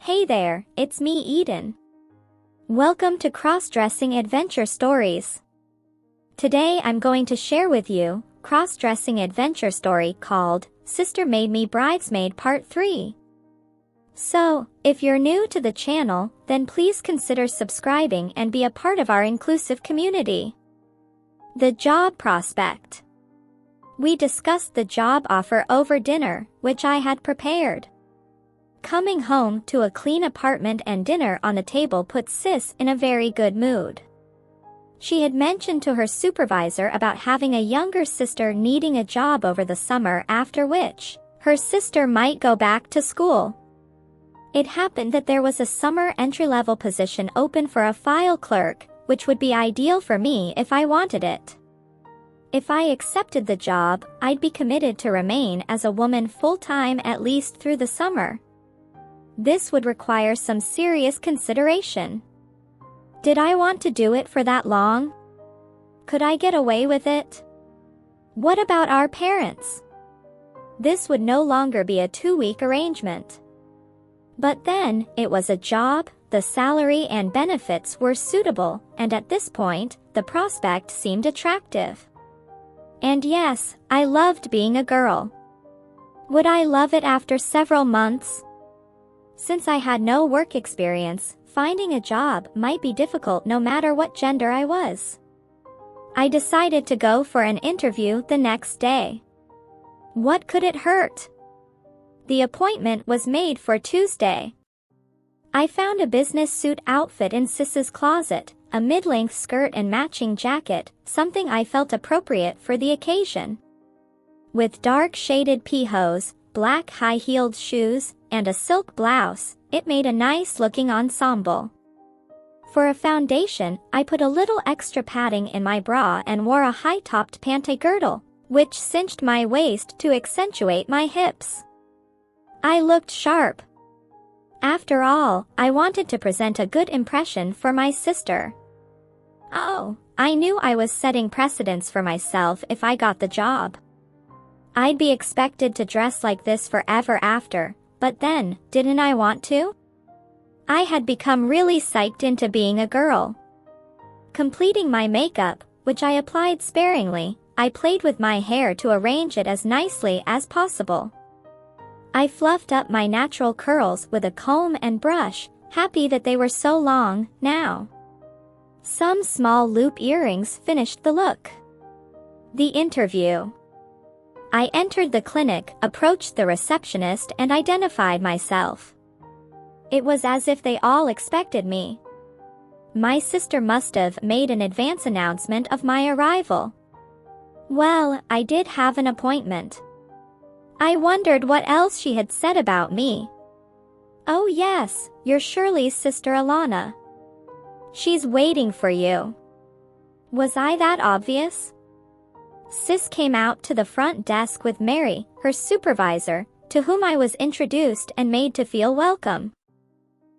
Hey there, it's me Eden. Welcome to Crossdressing Adventure Stories. Today I'm going to share with you cross-dressing adventure story called Sister Made Me Bridesmaid Part 3. So, if you're new to the channel, then please consider subscribing and be a part of our inclusive community. The job prospect. We discussed the job offer over dinner, which I had prepared. Coming home to a clean apartment and dinner on the table put Sis in a very good mood. She had mentioned to her supervisor about having a younger sister needing a job over the summer, after which her sister might go back to school. It happened that there was a summer entry-level position open for a file clerk, which would be ideal for me if I wanted it. If I accepted the job, I'd be committed to remain as a woman full-time at least through the summer. This would require some serious consideration. Did I want to do it for that long? Could I get away with it? What about our parents? This would no longer be a 2-week arrangement. But then, it was a job, the salary and benefits were suitable, and at this point, the prospect seemed attractive. And yes, I loved being a girl. Would I love it after several months? Since I had no work experience, finding a job might be difficult no matter what gender I was. I decided to go for an interview the next day. What could it hurt? The appointment was made for Tuesday. I found a business suit outfit in Sis's closet, a mid-length skirt and matching jacket, something I felt appropriate for the occasion. With dark shaded p-hose, black high-heeled shoes, and a silk blouse, it made a nice-looking ensemble. For a foundation, I put a little extra padding in my bra and wore a high-topped panty girdle, which cinched my waist to accentuate my hips. I looked sharp. After all, I wanted to present a good impression for my sister. Oh, I knew I was setting precedents for myself if I got the job. I'd be expected to dress like this forever after, but then, didn't I want to? I had become really psyched into being a girl. Completing my makeup, which I applied sparingly, I played with my hair to arrange it as nicely as possible. I fluffed up my natural curls with a comb and brush, happy that they were so long now. Some small loop earrings finished the look. The interview. I entered the clinic, approached the receptionist and identified myself. It was as if they all expected me. My sister must have made an advance announcement of my arrival. Well, I did have an appointment. I wondered what else she had said about me. Oh yes, you're Shirley's sister Alana. She's waiting for you. Was I that obvious? Sis came out to the front desk with Mary, her supervisor, to whom I was introduced and made to feel welcome.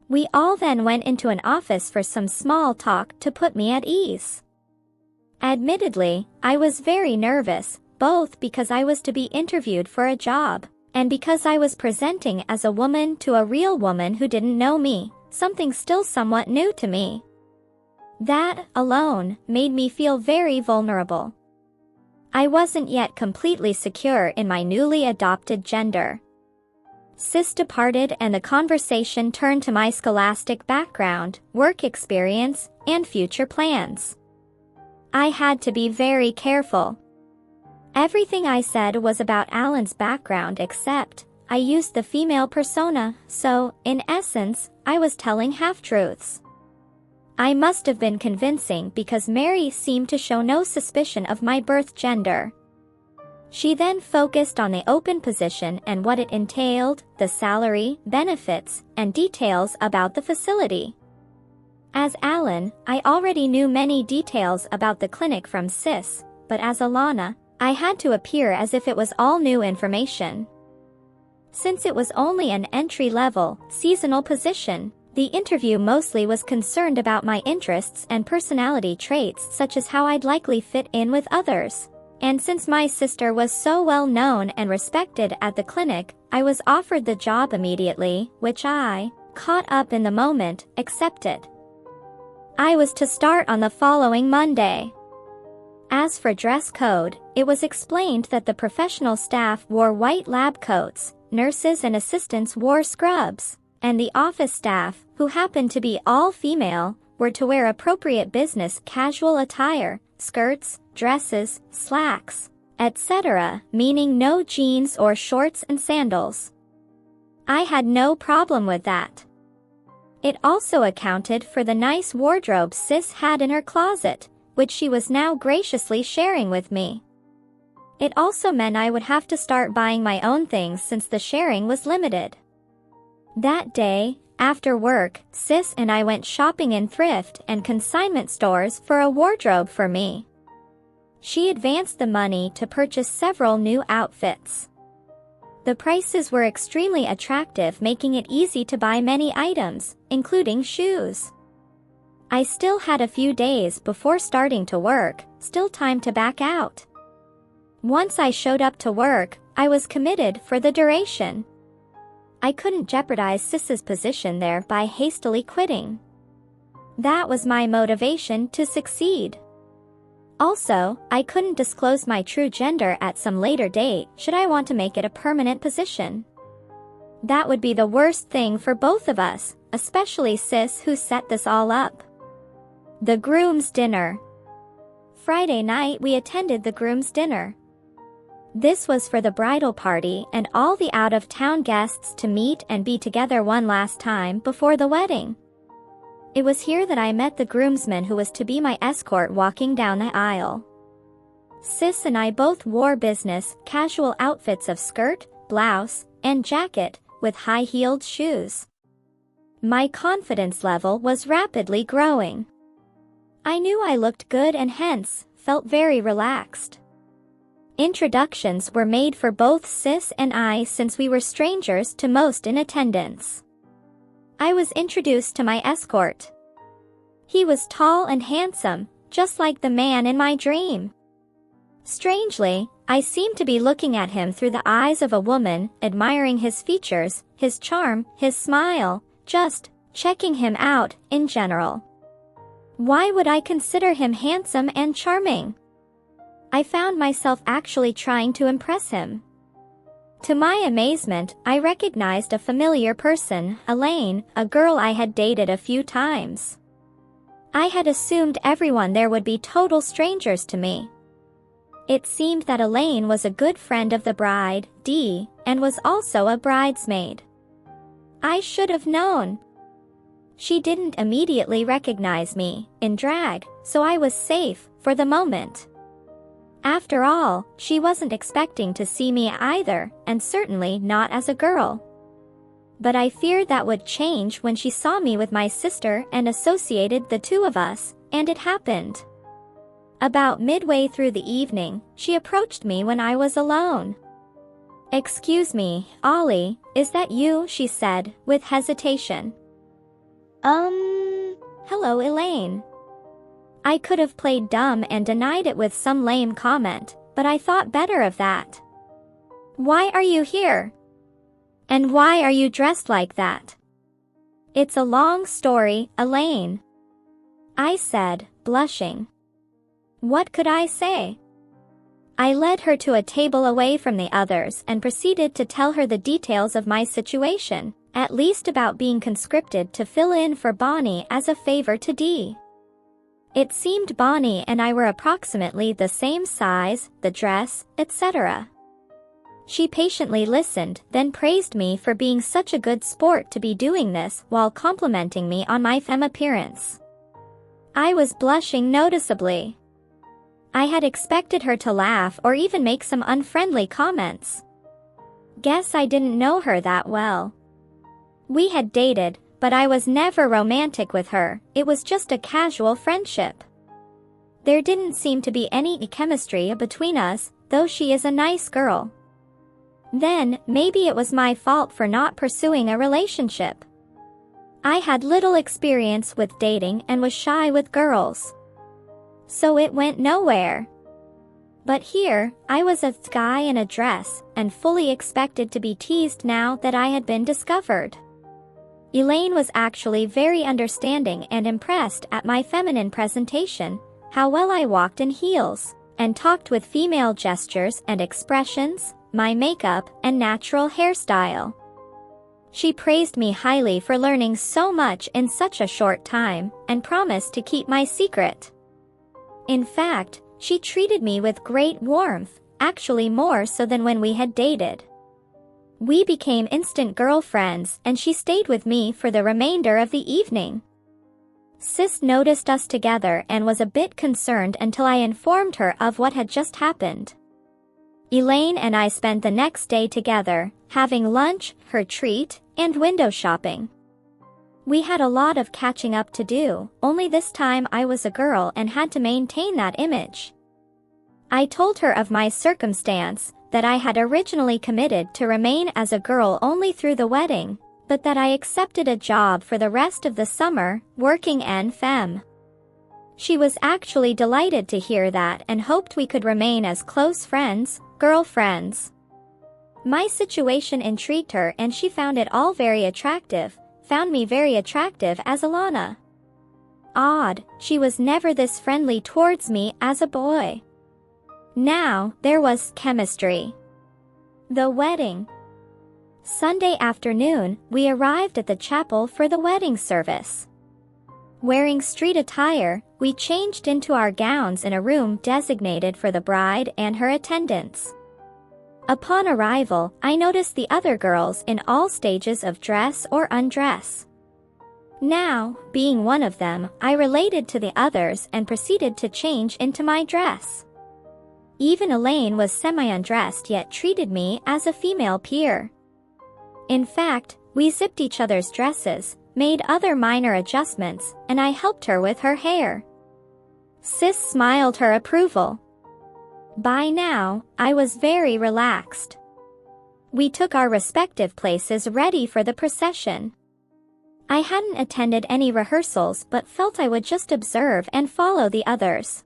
We all then went into an office for some small talk to put me at ease. Admittedly, I was very nervous, both because I was to be interviewed for a job, and because I was presenting as a woman to a real woman who didn't know me, something still somewhat new to me. That, alone, made me feel very vulnerable. I wasn't yet completely secure in my newly adopted gender. Sis departed and the conversation turned to my scholastic background, work experience, and future plans. I had to be very careful. Everything I said was about Alan's background except, I used the female persona, so, in essence, I was telling half-truths. I must have been convincing because Mary seemed to show no suspicion of my birth gender. She then focused on the open position and what it entailed, the salary, benefits, and details about the facility. As Alan, I already knew many details about the clinic from Sis, but as Alana, I had to appear as if it was all new information. Since it was only an entry-level, seasonal position, the interview mostly was concerned about my interests and personality traits such as how I'd likely fit in with others. And since my sister was so well known and respected at the clinic, I was offered the job immediately, which I caught up in the moment, accepted. I was to start on the following Monday. As for dress code, it was explained that the professional staff wore white lab coats, nurses and assistants wore scrubs, and the office staff, who happened to be all female, were to wear appropriate business casual attire, skirts, dresses, slacks, etc., meaning no jeans or shorts and sandals. I had no problem with that. It also accounted for the nice wardrobe Sis had in her closet, which she was now graciously sharing with me. It also meant I would have to start buying my own things since the sharing was limited. That day, after work, Sis and I went shopping in thrift and consignment stores for a wardrobe for me. She advanced the money to purchase several new outfits. The prices were extremely attractive, making it easy to buy many items, including shoes. I still had a few days before starting to work, still time to back out. Once I showed up to work, I was committed for the duration. I couldn't jeopardize Sis's position there by hastily quitting. That was my motivation to succeed. Also, I couldn't disclose my true gender at some later date should I want to make it a permanent position. That would be the worst thing for both of us, especially Sis who set this all up. The groom's dinner. Friday night we attended the groom's dinner. This was for the bridal party and all the out-of-town guests to meet and be together one last time before the wedding. It was here that I met the groomsman who was to be my escort walking down the aisle. Sis and I both wore business, casual outfits of skirt, blouse, and jacket, with high-heeled shoes. My confidence level was rapidly growing. I knew I looked good and hence, felt very relaxed. Introductions were made for both Sis and I since we were strangers to most in attendance. I was introduced to my escort. He was tall and handsome, just like the man in my dream. Strangely, I seemed to be looking at him through the eyes of a woman, admiring his features, his charm, his smile, just checking him out in general. Why would I consider him handsome and charming? I found myself actually trying to impress him. To my amazement, I recognized a familiar person, Elaine, a girl I had dated a few times. I had assumed everyone there would be total strangers to me. It seemed that Elaine was a good friend of the bride, Dee, and was also a bridesmaid. I should have known. She didn't immediately recognize me in drag, so I was safe for the moment. After all, she wasn't expecting to see me either, and certainly not as a girl. But I feared that would change when she saw me with my sister and associated the two of us, and it happened. About midway through the evening, she approached me when I was alone. "Excuse me, Ollie, is that you?" she said, with hesitation. Hello, Elaine." I could have played dumb and denied it with some lame comment, but I thought better of that. "Why are you here? And why are you dressed like that?" "It's a long story, Elaine," I said, blushing. What could I say? I led her to a table away from the others and proceeded to tell her the details of my situation, at least about being conscripted to fill in for Bonnie as a favor to Dee. It seemed Bonnie and I were approximately the same size, the dress, etc. She patiently listened, then praised me for being such a good sport to be doing this while complimenting me on my femme appearance. I was blushing noticeably. I had expected her to laugh or even make some unfriendly comments. Guess I didn't know her that well. We had dated, but I was never romantic with her, it was just a casual friendship. There didn't seem to be any chemistry between us, though she is a nice girl. Then, maybe it was my fault for not pursuing a relationship. I had little experience with dating and was shy with girls. So it went nowhere. But here, I was a guy in a dress, and fully expected to be teased now that I had been discovered. Elaine was actually very understanding and impressed at my feminine presentation, how well I walked in heels, and talked with female gestures and expressions, my makeup, and natural hairstyle. She praised me highly for learning so much in such a short time, and promised to keep my secret. In fact, she treated me with great warmth, actually more so than when we had dated. We became instant girlfriends, and she stayed with me for the remainder of the evening. Sis noticed us together and was a bit concerned until I informed her of what had just happened. Elaine and I spent the next day together, having lunch, her treat, and window shopping. We had a lot of catching up to do, only this time I was a girl and had to maintain that image. I told her of my circumstance, that I had originally committed to remain as a girl only through the wedding, but that I accepted a job for the rest of the summer, working en femme. She was actually delighted to hear that and hoped we could remain as close friends, girlfriends. My situation intrigued her and she found it all very attractive, found me very attractive as Alana. Odd, she was never this friendly towards me as a boy. Now, there was chemistry. The wedding. Sunday afternoon, we arrived at the chapel for the wedding service. Wearing street attire, we changed into our gowns in a room designated for the bride and her attendants. Upon arrival, I noticed the other girls in all stages of dress or undress. Now, being one of them, I related to the others and proceeded to change into my dress. Even Elaine was semi-undressed yet treated me as a female peer. In fact, we zipped each other's dresses, made other minor adjustments, and I helped her with her hair. Sis smiled her approval. By now, I was very relaxed. We took our respective places ready for the procession. I hadn't attended any rehearsals but felt I would just observe and follow the others.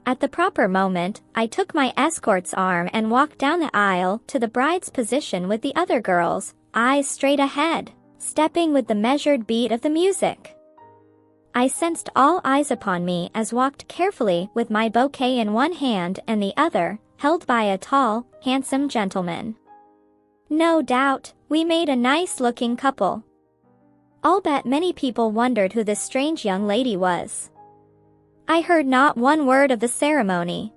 At the proper moment, I took my escort's arm and walked down the aisle to the bride's position with the other girls, eyes straight ahead, stepping with the measured beat of the music. I sensed all eyes upon me as walked carefully with my bouquet in one hand and the other, held by a tall, handsome gentleman. No doubt, we made a nice-looking couple. I'll bet many people wondered who this strange young lady was. I heard not one word of the ceremony.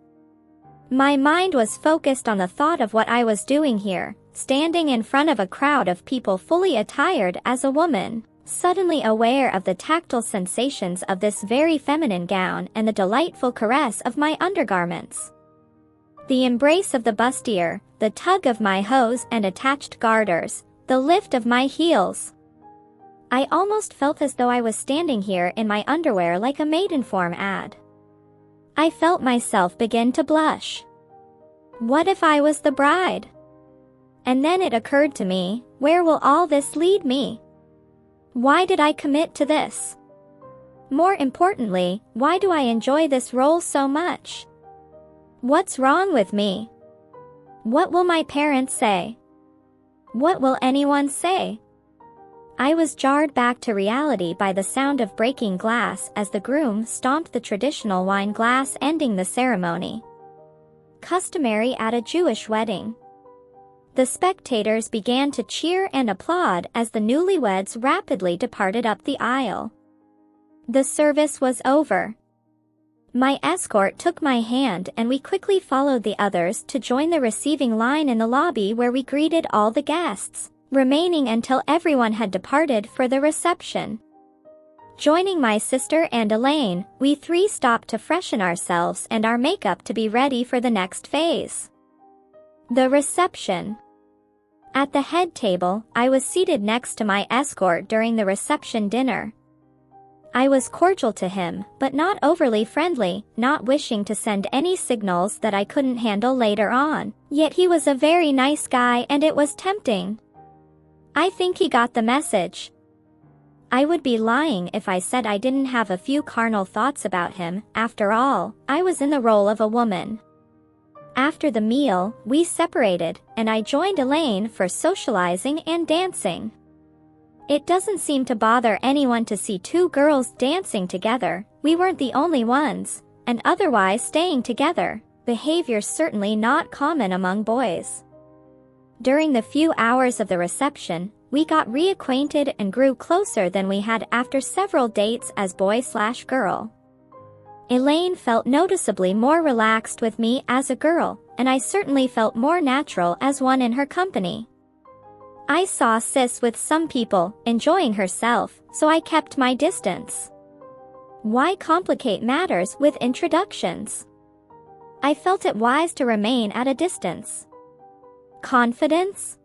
My mind was focused on the thought of what I was doing here, standing in front of a crowd of people fully attired as a woman, suddenly aware of the tactile sensations of this very feminine gown and the delightful caress of my undergarments. The embrace of the bustier, the tug of my hose and attached garters, the lift of my heels. I almost felt as though I was standing here in my underwear like a Maidenform ad. I felt myself begin to blush. What if I was the bride? And then it occurred to me, where will all this lead me? Why did I commit to this? More importantly, why do I enjoy this role so much? What's wrong with me? What will my parents say? What will anyone say? I was jarred back to reality by the sound of breaking glass as the groom stomped the traditional wine glass, ending the ceremony. Customary at a Jewish wedding. The spectators began to cheer and applaud as the newlyweds rapidly departed up the aisle. The service was over. My escort took my hand and we quickly followed the others to join the receiving line in the lobby where we greeted all the guests, remaining until everyone had departed for the reception. Joining my sister and Elaine, we three stopped to freshen ourselves and our makeup to be ready for the next phase. The reception. At the head table, I was seated next to my escort during the reception dinner. I was cordial to him, but not overly friendly, not wishing to send any signals that I couldn't handle later on, yet he was a very nice guy and it was tempting. I think he got the message. I would be lying if I said I didn't have a few carnal thoughts about him. After all, I was in the role of a woman. After the meal, we separated, and I joined Elaine for socializing and dancing. It doesn't seem to bother anyone to see two girls dancing together. We weren't the only ones, and otherwise staying together. Behavior certainly not common among boys. During the few hours of the reception, we got reacquainted and grew closer than we had after several dates as boy/girl. Elaine felt noticeably more relaxed with me as a girl, and I certainly felt more natural as one in her company. I saw Sis with some people, enjoying herself, so I kept my distance. Why complicate matters with introductions? I felt it wise to remain at a distance. Confidence?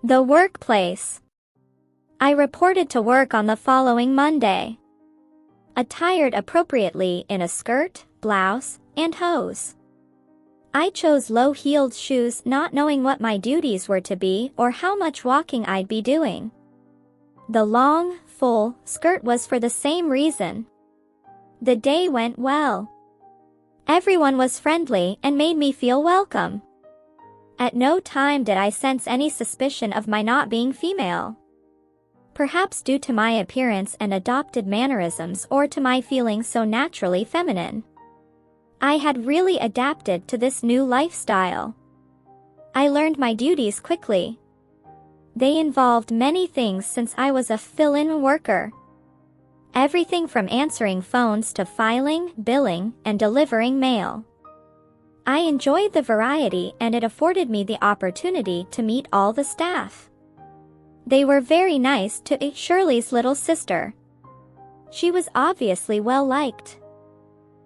The workplace. I reported to work on the following Monday, attired appropriately in a skirt, blouse, and hose. I chose low-heeled shoes, not knowing what my duties were to be or how much walking I'd be doing. The long, full skirt was for the same reason. The day went well. Everyone was friendly and made me feel welcome. At no time did I sense any suspicion of my not being female. Perhaps due to my appearance and adopted mannerisms, or to my feeling so naturally feminine. I had really adapted to this new lifestyle. I learned my duties quickly. They involved many things since I was a fill-in worker. Everything from answering phones to filing, billing, and delivering mail. I enjoyed the variety, and it afforded me the opportunity to meet all the staff. They were very nice to Shirley's little sister. She was obviously well liked.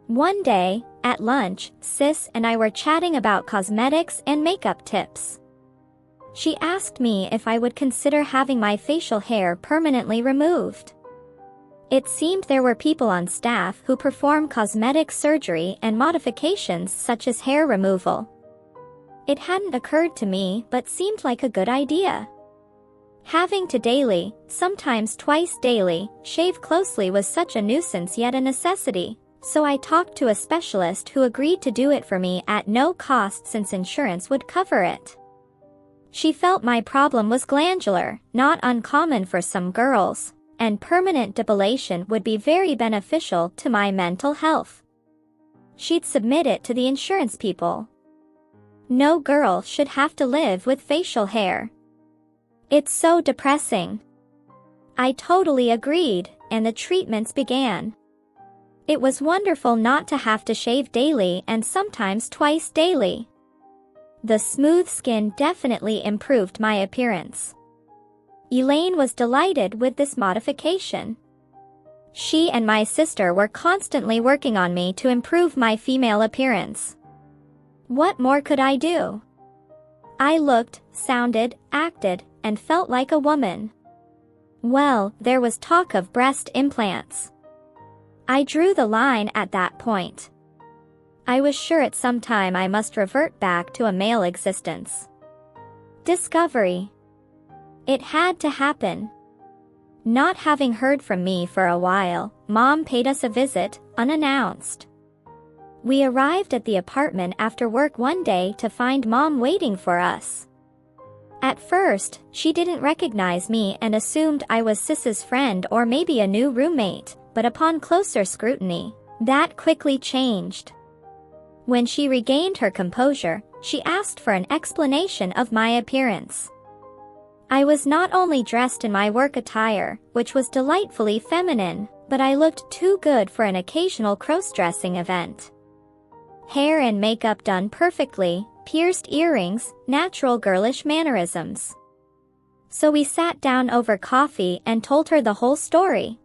One day, at lunch, Sis and I were chatting about cosmetics and makeup tips. She asked me if I would consider having my facial hair permanently removed. It seemed there were people on staff who perform cosmetic surgery and modifications such as hair removal. It hadn't occurred to me, but seemed like a good idea. Having to daily, sometimes twice daily, shave closely was such a nuisance yet a necessity, so I talked to a specialist who agreed to do it for me at no cost since insurance would cover it. She felt my problem was glandular, not uncommon for some girls, and permanent depilation would be very beneficial to my mental health. She'd submit it to the insurance people. No girl should have to live with facial hair. It's so depressing. I totally agreed, and the treatments began. It was wonderful not to have to shave daily and sometimes twice daily. The smooth skin definitely improved my appearance. Elaine was delighted with this modification. She and my sister were constantly working on me to improve my female appearance. What more could I do? I looked, sounded, acted, and felt like a woman. Well, there was talk of breast implants. I drew the line at that point. I was sure at some time I must revert back to a male existence. Discovery. It had to happen. Not having heard from me for a while, Mom paid us a visit, unannounced. We arrived at the apartment after work one day to find Mom waiting for us. At first, she didn't recognize me and assumed I was Sis's friend or maybe a new roommate, but upon closer scrutiny, that quickly changed. When she regained her composure, she asked for an explanation of my appearance. I was not only dressed in my work attire, which was delightfully feminine, but I looked too good for an occasional crossdressing event. Hair and makeup done perfectly, pierced earrings, natural girlish mannerisms. So we sat down over coffee and told her the whole story.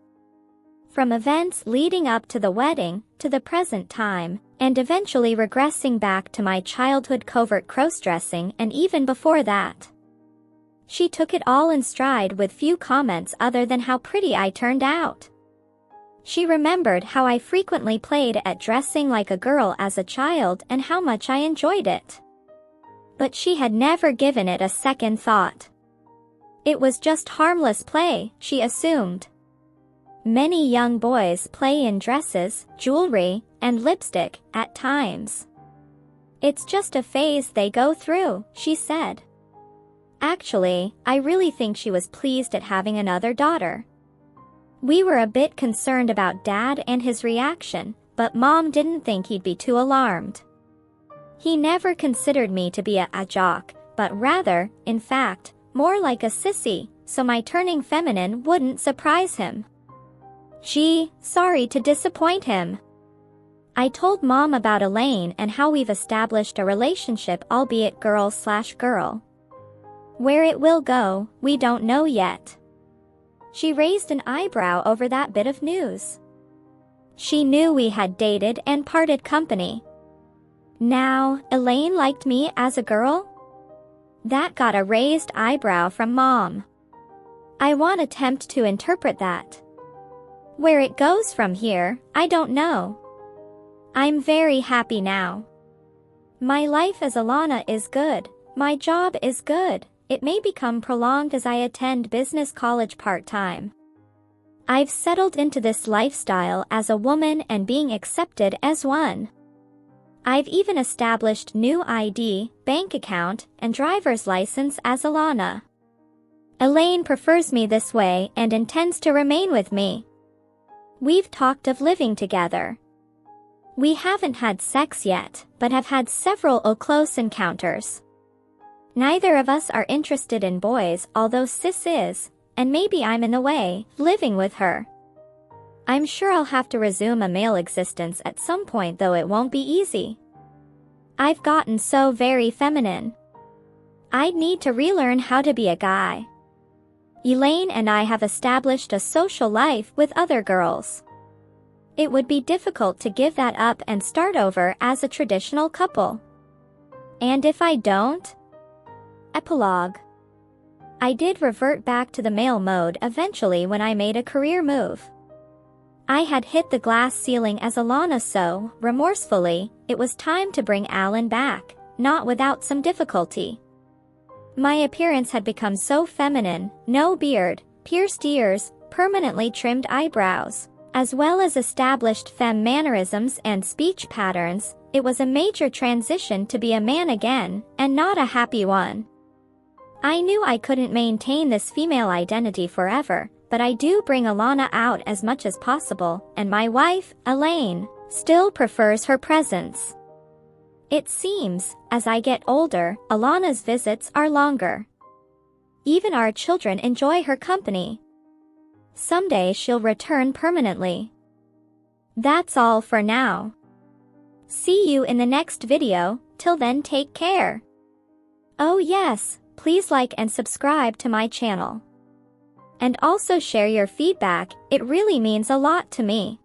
From events leading up to the wedding, to the present time, and eventually regressing back to my childhood covert crossdressing and even before that. She took it all in stride with few comments other than how pretty I turned out. She remembered how I frequently played at dressing like a girl as a child and how much I enjoyed it. But she had never given it a second thought. It was just harmless play, she assumed. Many young boys play in dresses, jewelry, and lipstick at times. It's just a phase they go through, she said. Actually, I really think she was pleased at having another daughter. We were a bit concerned about Dad and his reaction, but Mom didn't think he'd be too alarmed. He never considered me to be a jock, but rather, in fact, more like a sissy, so my turning feminine wouldn't surprise him. Gee, sorry to disappoint him. I told Mom about Elaine and how we've established a relationship, albeit girl/girl. Where it will go, we don't know yet. She raised an eyebrow over that bit of news. She knew we had dated and parted company. Now, Elaine liked me as a girl? That got a raised eyebrow from Mom. I won't attempt to interpret that. Where it goes from here, I don't know. I'm very happy now. My life as Alana is good, my job is good. It may become prolonged as I attend business college part-time. I've settled into this lifestyle as a woman and being accepted as one. I've even established new ID, bank account, and driver's license as Alana. Elaine prefers me this way and intends to remain with me. We've talked of living together. We haven't had sex yet, but have had several close encounters. Neither of us are interested in boys, although Sis is, and maybe I'm in the way, living with her. I'm sure I'll have to resume a male existence at some point, though it won't be easy. I've gotten so very feminine. I'd need to relearn how to be a guy. Elaine and I have established a social life with other girls. It would be difficult to give that up and start over as a traditional couple. And if I don't? Epilogue. I did revert back to the male mode eventually when I made a career move. I had hit the glass ceiling as Alana, so, remorsefully, it was time to bring Alan back, not without some difficulty. My appearance had become so feminine, no beard, pierced ears, permanently trimmed eyebrows, as well as established femme mannerisms and speech patterns. It was a major transition to be a man again, and not a happy one. I knew I couldn't maintain this female identity forever, but I do bring Alana out as much as possible, and my wife, Elaine, still prefers her presence. It seems, as I get older, Alana's visits are longer. Even our children enjoy her company. Someday she'll return permanently. That's all for now. See you in the next video. Till then, take care. Oh yes, please like and subscribe to my channel. And also share your feedback, it really means a lot to me.